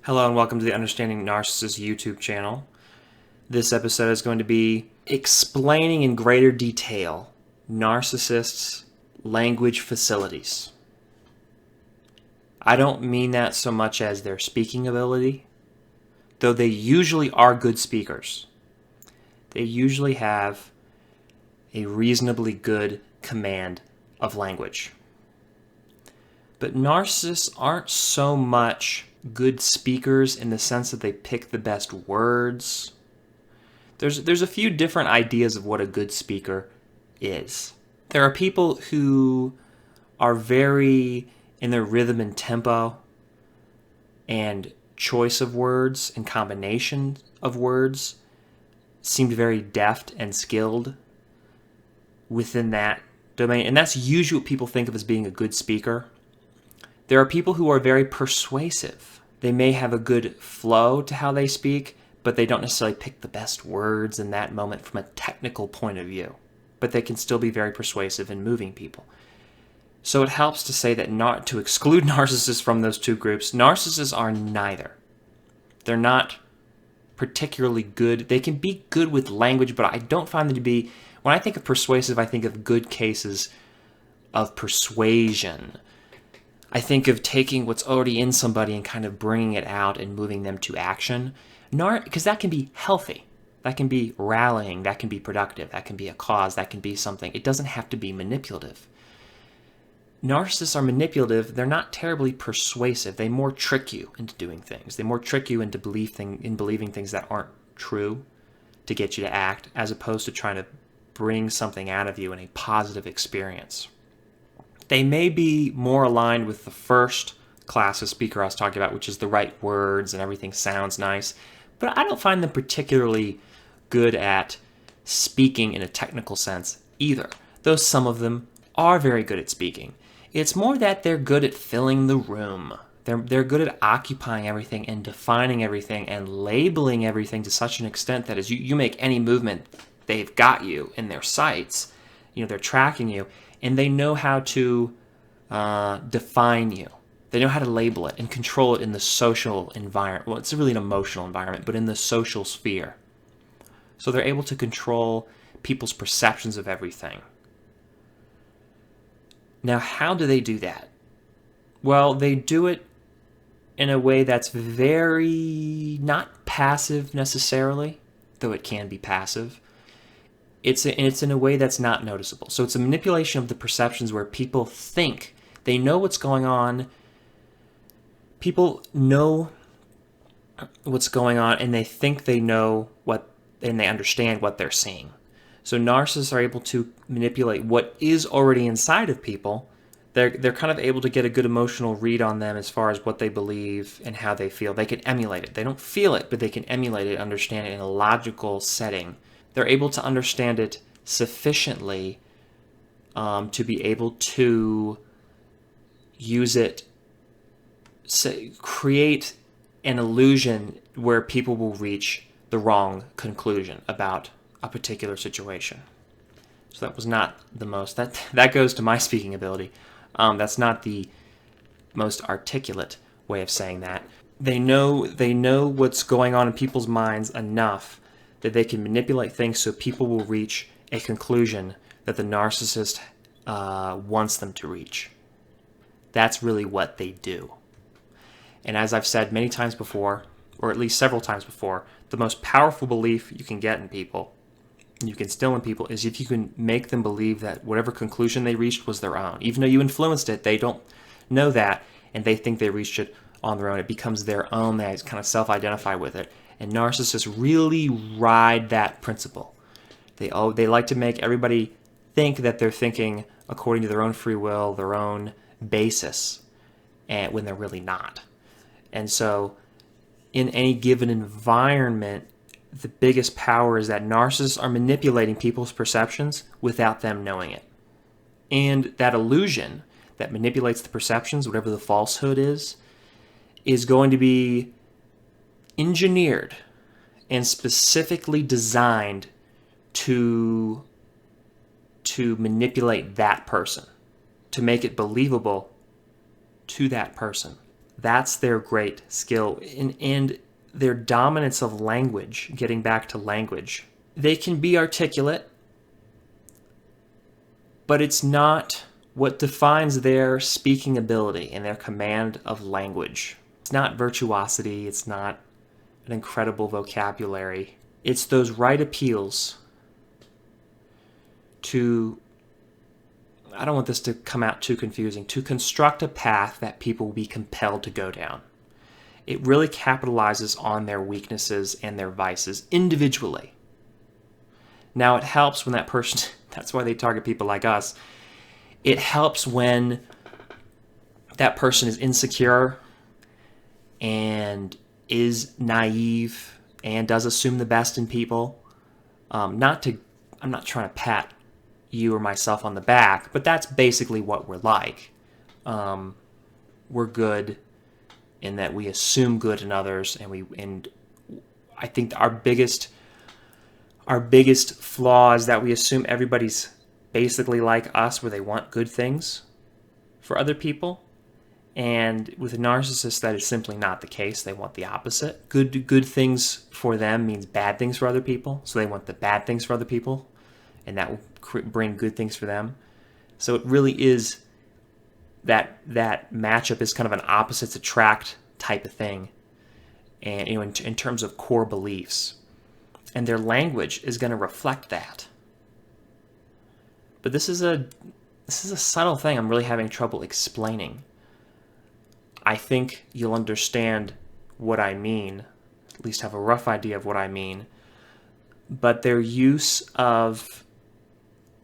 Hello and welcome to the Understanding Narcissists YouTube channel. This episode is going to be explaining in greater detail narcissists' language facilities. I don't mean that so much as their speaking ability, though they usually are good speakers. They usually have a reasonably good command of language. But narcissists aren't so much good speakers in the sense that they pick the best words. There's a few different ideas of what a good speaker is. There are people who are very in their rhythm and tempo and choice of words and combination of words seemed very deft and skilled within that domain. And that's usually what people think of as being a good speaker. There are people who are very persuasive. They may have a good flow to how they speak, but they don't necessarily pick the best words in that moment from a technical point of view. But they can still be very persuasive in moving people. So it helps to say that not to exclude narcissists from those two groups. Narcissists are neither. They're not particularly good. They can be good with language, but I don't find them to be, when I think of persuasive, I think of good cases of persuasion. I think of taking what's already in somebody and kind of bringing it out and moving them to action. Because that can be healthy. That can be rallying. That can be productive. That can be a cause. That can be something. It doesn't have to be manipulative. Narcissists are manipulative. They're not terribly persuasive. They more trick you into doing things. They more trick you into believing things that aren't true to get you to act, as opposed to trying to bring something out of you in a positive experience. They may be more aligned with the first class of speaker I was talking about, which is the right words and everything sounds nice, but I don't find them particularly good at speaking in a technical sense either, though some of them are very good at speaking. It's more that they're good at filling the room. They're good at occupying everything and defining everything and labeling everything to such an extent that as you make any movement, they've got you in their sights. They're tracking you, and they know how to define you. They know how to label it and control it in the social environment. Well, it's really an emotional environment, but in the social sphere. So they're able to control people's perceptions of everything. Now, how do they do that? Well, they do it in a way that's very not passive necessarily, though it can be passive. It's in a way that's not noticeable. So it's a manipulation of the perceptions where people think they know what's going on. People know what's going on, and they think they know and they understand what they're seeing. So narcissists are able to manipulate what is already inside of people. They're kind of able to get a good emotional read on them as far as what they believe and how they feel. They can emulate it. They don't feel it, but they can emulate it, understand it in a logical setting. They're able to understand it sufficiently to be able to use it, create an illusion where people will reach the wrong conclusion about a particular situation. So that was not the most, that goes to my speaking ability. That's not the most articulate way of saying that. They know what's going on in people's minds enough that they can manipulate things so people will reach a conclusion that the narcissist wants them to reach. That's really what they do. And as I've said many times before, or at least several times before, the most powerful belief you can get in people, you can instill in people, is if you can make them believe that whatever conclusion they reached was their own. Even though you influenced it, they don't know that, and they think they reached it on their own. It becomes their own. They kind of self-identify with it. And narcissists really ride that principle. They like to make everybody think that they're thinking according to their own free will, their own basis, and when they're really not. And so in any given environment, the biggest power is that narcissists are manipulating people's perceptions without them knowing it. And that illusion that manipulates the perceptions, whatever the falsehood is going to be engineered and specifically designed to manipulate that person, to make it believable to that person That's their great skill. And their dominance of language, getting back to language. They can be articulate, but it's not what defines their speaking ability and their command of language. It's not virtuosity, it's not an incredible vocabulary. It's those right appeals to, I don't want this to come out too confusing, to construct a path that people will be compelled to go down. It really capitalizes on their weaknesses and their vices individually. Now, it helps when that person, that's why they target people like us. It helps when that person is insecure and is naive and does assume the best in people. I'm not trying to pat you or myself on the back, but that's basically what we're like. We're good in that we assume good in others, and I think our biggest flaw is that we assume everybody's basically like us, where they want good things for other people. And with a narcissist, that is simply not the case. They want the opposite. Good things for them means bad things for other people. So they want the bad things for other people, and that will bring good things for them. So it really is that matchup is kind of an opposites attract type of thing. And in terms of core beliefs, and their language is going to reflect that. But this is a subtle thing I'm really having trouble explaining. I think you'll understand what I mean, at least have a rough idea of what I mean. But their use of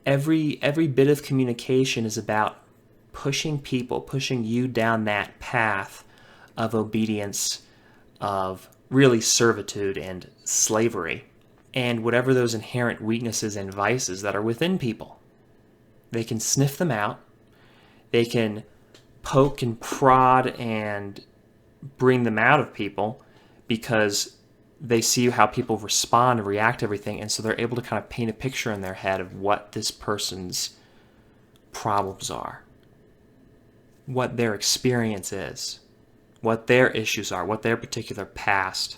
every bit of communication is about pushing you down that path of obedience, of really servitude and slavery, and whatever those inherent weaknesses and vices that are within people. They can sniff them out. They can poke and prod and bring them out of people because they see how people respond and react to everything, and so they're able to kind of paint a picture in their head of what this person's problems are, what their experience is, what their issues are, what their particular past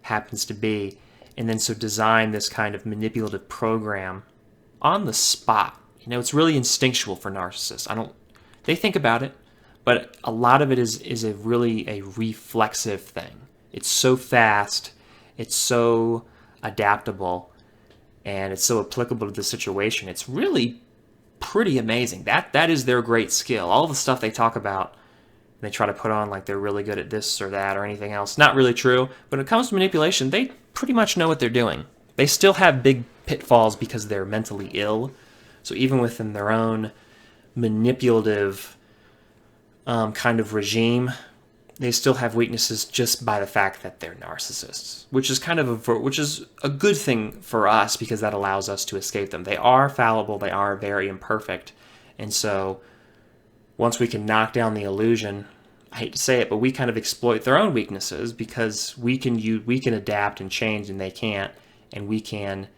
happens to be, and then so design this kind of manipulative program on the spot. It's really instinctual for narcissists. They think about it, but a lot of it is a reflexive thing. It's so fast, it's so adaptable, and it's so applicable to the situation. It's really pretty amazing. That is their great skill. All the stuff they talk about, they try to put on like they're really good at this or that or anything else. Not really true. When it comes to manipulation, they pretty much know what they're doing. They still have big pitfalls because they're mentally ill. So even within their own manipulative kind of regime, they still have weaknesses just by the fact that they're narcissists, which is a good thing for us because that allows us to escape them. They are fallible, they are very imperfect, and so once we can knock down the illusion, I hate to say it, but we kind of exploit their own weaknesses because we can adapt and change and they can't, and we can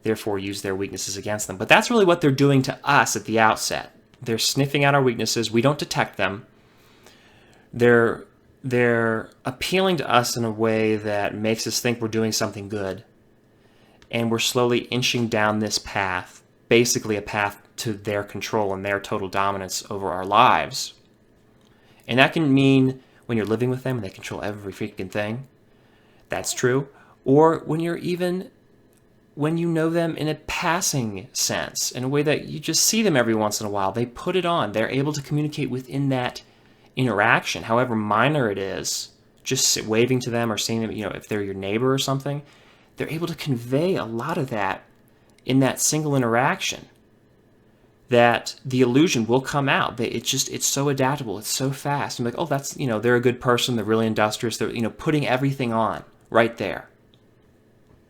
therefore use their weaknesses against them. But that's really what they're doing to us at the outset. They're sniffing out our weaknesses. We don't detect them. They're appealing to us in a way that makes us think we're doing something good. And we're slowly inching down this path, basically a path to their control and their total dominance over our lives. And that can mean when you're living with them and they control every freaking thing. That's true. Or when you know them in a passing sense, in a way that you just see them every once in a while. They put it on. They're able to communicate within that interaction, however minor it is, just waving to them or seeing them, if they're your neighbor or something, they're able to convey a lot of that in that single interaction, that the illusion will come out. It's so adaptable. It's so fast. I'm like, oh, that's, they're a good person. They're really industrious. They're, putting everything on right there.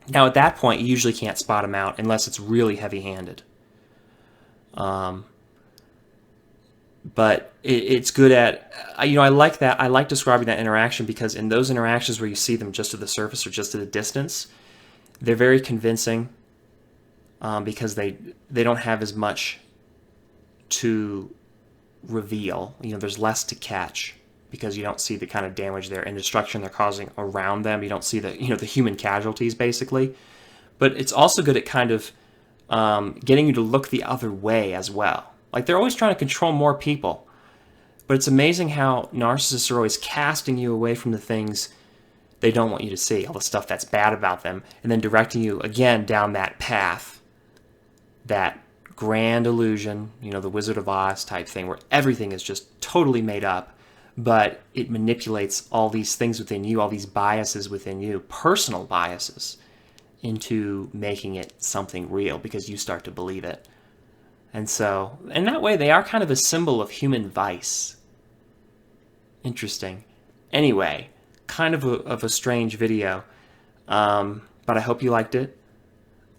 Now, at that point, you usually can't spot them out unless it's really heavy-handed. But it's good at, I like that. I like describing that interaction because in those interactions where you see them just at the surface or just at a distance, they're very convincing because they don't have as much to reveal. There's less to catch. because you don't see the kind of damage and destruction they're causing around them. You don't see the human casualties, basically. But it's also good at kind of getting you to look the other way as well. Like, they're always trying to control more people. But it's amazing how narcissists are always casting you away from the things they don't want you to see, all the stuff that's bad about them, and then directing you again down that path, that grand illusion, the Wizard of Oz type thing, where everything is just totally made up, but it manipulates all these things within you, all these biases within you, personal biases, into making it something real because you start to believe it. And so, in that way, they are kind of a symbol of human vice. Interesting. Anyway, kind of a strange video, but I hope you liked it.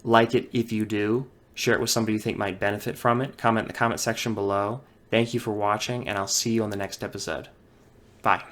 Like it if you do. Share it with somebody you think might benefit from it. Comment in the comment section below. Thank you for watching, and I'll see you on the next episode. Bye.